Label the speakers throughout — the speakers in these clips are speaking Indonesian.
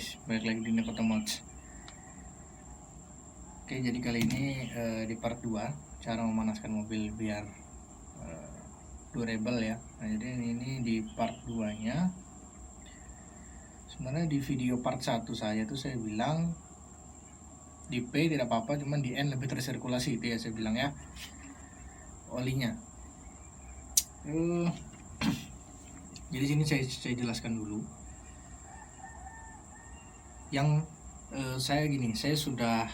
Speaker 1: guys, balik lagi di Nekotomods. Oke, jadi kali ini di part 2 cara memanaskan mobil biar durable ya. Nah, jadi ini di part 2 nya. Sebenarnya di video part 1 saya tuh saya bilang di P tidak apa-apa, cuman di N lebih tersirkulasi, itu ya saya bilang ya, olinya. Jadi sini saya jelaskan dulu. Yang saya sudah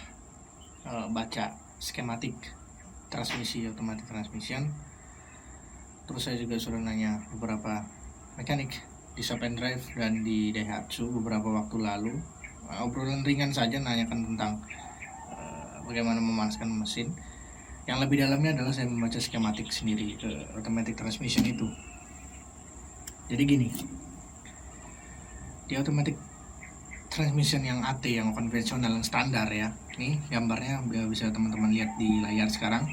Speaker 1: baca skematik transmisi, automatic transmission. Terus saya juga sudah nanya beberapa mekanik di Shop and Drive dan di Daihatsu beberapa waktu lalu. Obrolan ringan saja, nanyakan tentang bagaimana memanaskan mesin. Yang lebih dalamnya adalah saya membaca skematik sendiri automatic transmission itu. Jadi gini, di automatic transmission yang AT, yang konvensional, yang standar ya, ini gambarnya bisa teman-teman lihat di layar sekarang.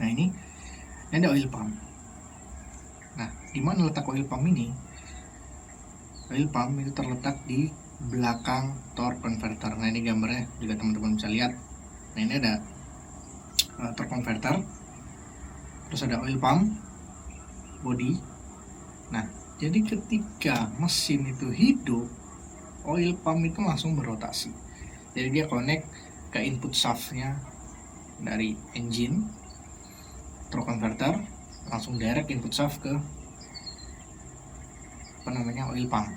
Speaker 1: Nah ini ada oil pump. Nah, di mana letak oil pump ini? Oil pump itu terletak di belakang torque converter. Nah, ini gambarnya juga teman-teman bisa lihat. Nah, ini ada torque converter, terus ada oil pump body. Nah, jadi ketika mesin itu hidup, oil pump itu langsung berotasi. Jadi dia connect ke input shaftnya dari engine, torque converter, langsung direct input shaft ke oil pump.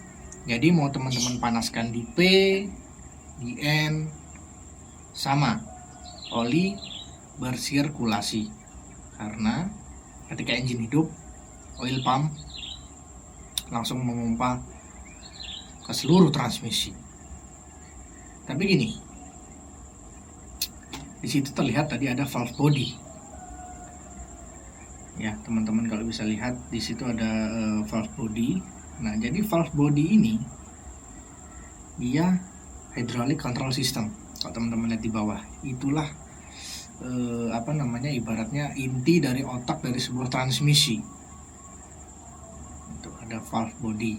Speaker 1: Jadi mau teman-teman panaskan di P, di N, sama, oli bersirkulasi. Karena ketika engine hidup, oil pump langsung memompa ke seluruh transmisi. Tapi gini, di situ terlihat tadi ada valve body. Ya, teman-teman kalau bisa lihat di situ ada valve body. Nah, jadi valve body ini dia hydraulic control system. Kalau teman-teman lihat di bawah, itulah ibaratnya inti dari otak dari sebuah transmisi. Itu ada valve body,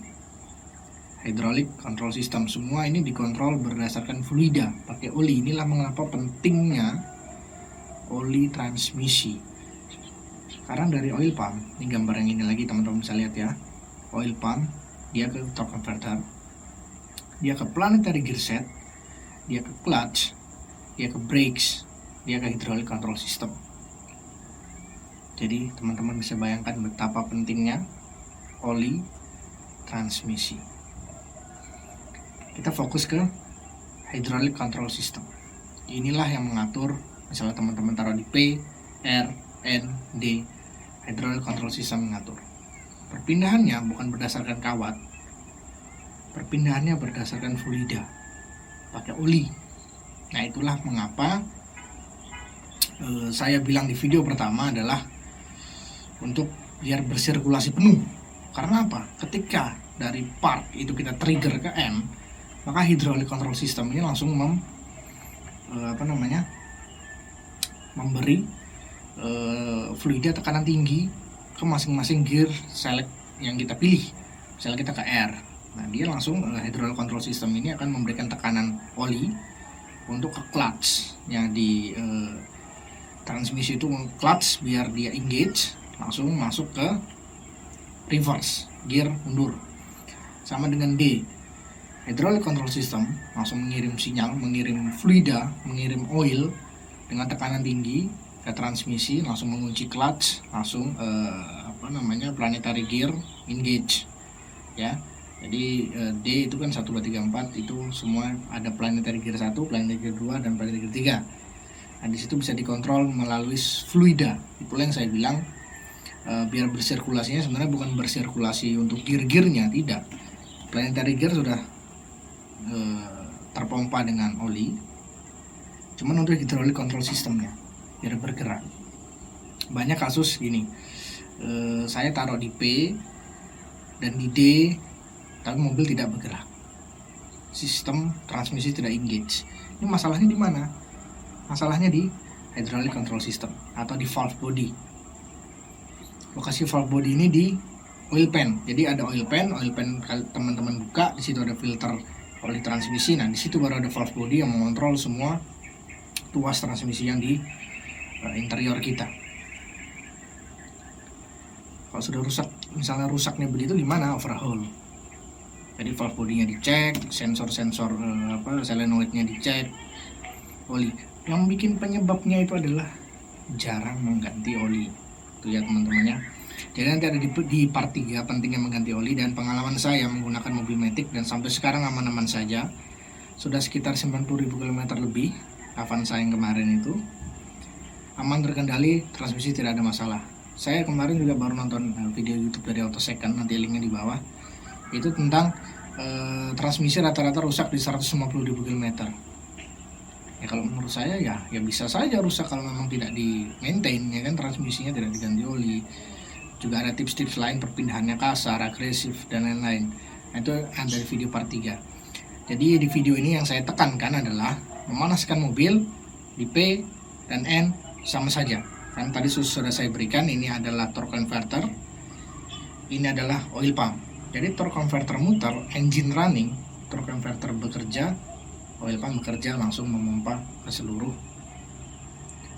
Speaker 1: hydraulic control system. Semua ini dikontrol berdasarkan fluida, pakai oli. Inilah mengapa pentingnya oli transmisi. Sekarang dari oil pump, ini gambar yang ini lagi teman-teman bisa lihat ya. Oil pump, dia ke torque converter, dia ke planetary gear set, dia ke clutch, dia ke brakes, dia ke hydraulic control system. Jadi teman-teman bisa bayangkan betapa pentingnya oli transmisi. Kita fokus ke hydraulic control system. Inilah yang mengatur, misalnya teman-teman taruh di P, R, N, D, hydraulic control system mengatur. Perpindahannya bukan berdasarkan kawat, perpindahannya berdasarkan fluida, pakai oli. Nah, itulah mengapa saya bilang di video pertama adalah untuk biar bersirkulasi penuh. Karena apa? Ketika dari part itu kita trigger ke N, maka hydraulic control system ini langsung memberi fluida tekanan tinggi ke masing-masing gear select yang kita pilih. Misalnya kita ke R, nah dia langsung hydraulic control system ini akan memberikan tekanan oli untuk ke clutch yang di transmisi itu. Clutch biar dia engage, langsung masuk ke reverse, gear mundur. Sama dengan D, hydraulic control system langsung mengirim sinyal, mengirim fluida, mengirim oil dengan tekanan tinggi ke transmisi, langsung mengunci clutch, langsung planetary gear engage ya. Jadi D itu kan 1, 2, 3, 4 itu semua ada planetary gear 1, planetary gear 2 dan planetary gear 3. Nah, di situ bisa dikontrol melalui fluida. Itulah yang saya bilang biar bersirkulasinya sebenarnya bukan bersirkulasi untuk gear-gearnya, tidak. Planetary gear sudah terpompa dengan oli, cuman untuk hydraulic control systemnya biar bergerak. Banyak kasus gini, saya taruh di P dan di D, tapi mobil tidak bergerak, sistem transmisi tidak engage. Ini masalahnya di mana? Masalahnya di hydraulic control system atau di valve body. Lokasi valve body ini di oil pan. Jadi ada oil pan kalau teman-teman buka, di situ ada filter oli transmisi. Nah, di situ baru ada valve body yang mengontrol semua tuas transmisi yang di interior kita. Kalau sudah rusak, misalnya rusaknya begitu, gimana? Overhaul. Jadi valve bodinya dicek, sensor-sensor solenoidnya dicek, oli. Yang bikin penyebabnya itu adalah jarang mengganti oli. Itu ya teman-teman ya. Jadi nanti ada di part 3 pentingnya mengganti oli, dan pengalaman saya menggunakan mobil Matic dan sampai sekarang aman-aman saja. Sudah sekitar 90.000 km lebih Avanza yang kemarin itu. Aman, terkendali, transmisi tidak ada masalah. Saya kemarin juga baru nonton video YouTube dari Auto Second, nanti linknya di bawah. Itu tentang transmisi rata-rata rusak di 150.000 km. Ya kalau menurut saya ya bisa saja rusak kalau memang tidak di maintain, ya kan, transmisinya tidak diganti oli. Juga ada tips-tips lain, perpindahannya kasar, agresif, dan lain-lain. Nah, itu ada di video part 3. Jadi di video ini yang saya tekankan adalah memanaskan mobil di P dan N sama saja. Kan tadi sudah saya berikan, ini adalah torque converter, ini adalah oil pump. Jadi torque converter muter, engine running, torque converter bekerja, oil pump bekerja, langsung memompa ke seluruh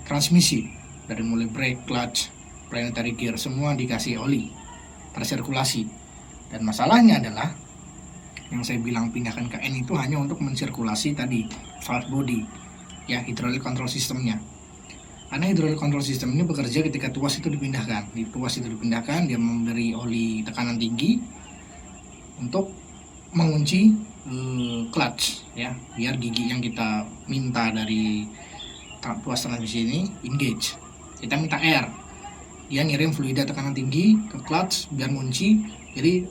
Speaker 1: transmisi, dari mulai brake, clutch, planetary gear, semua dikasih oli, tersirkulasi. Dan masalahnya adalah yang saya bilang pindahkan ke N itu hanya untuk mensirkulasi tadi valve body, ya, hydraulic control systemnya. Karena hydraulic control system ini bekerja ketika tuas itu dipindahkan. Di tuas itu dipindahkan, dia memberi oli tekanan tinggi untuk mengunci clutch, ya, biar gigi yang kita minta dari tuas transmisi ini engage. Kita minta air, dia ngirim fluida tekanan tinggi ke clutch biar ngunci. Jadi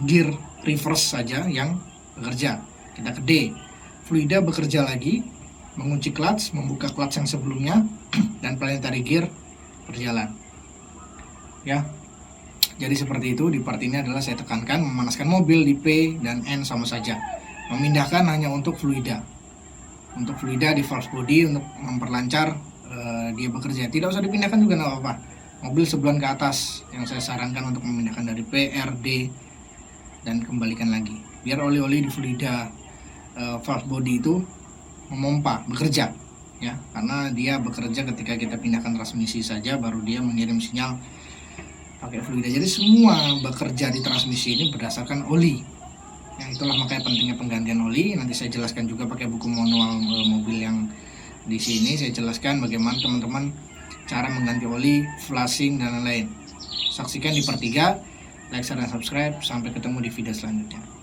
Speaker 1: gear reverse saja yang bekerja. Kita ke D, fluida bekerja lagi, mengunci clutch, membuka clutch yang sebelumnya, dan planetary gear berjalan, ya. Jadi seperti itu. Di part ini adalah saya tekankan memanaskan mobil di P dan N sama saja. Memindahkan hanya untuk fluida di valve body untuk memperlancar dia bekerja. Tidak usah dipindahkan juga, nggak apa-apa. Mobil sebulan ke atas yang saya sarankan untuk memindahkan dari P, R, D, dan kembalikan lagi, biar oli-oli di fluida valve body itu memompa, bekerja, ya, karena dia bekerja ketika kita pindahkan transmisi saja, baru dia mengirim sinyal pakai fluida. Jadi semua bekerja di transmisi ini berdasarkan oli. Ya, itulah makanya pentingnya penggantian oli. Nanti saya jelaskan juga pakai buku manual mobil yang di sini. Saya jelaskan bagaimana teman-teman cara mengganti oli, flushing, dan lain-lain. Saksikan di part 3. Like, share, dan subscribe. Sampai ketemu di video selanjutnya.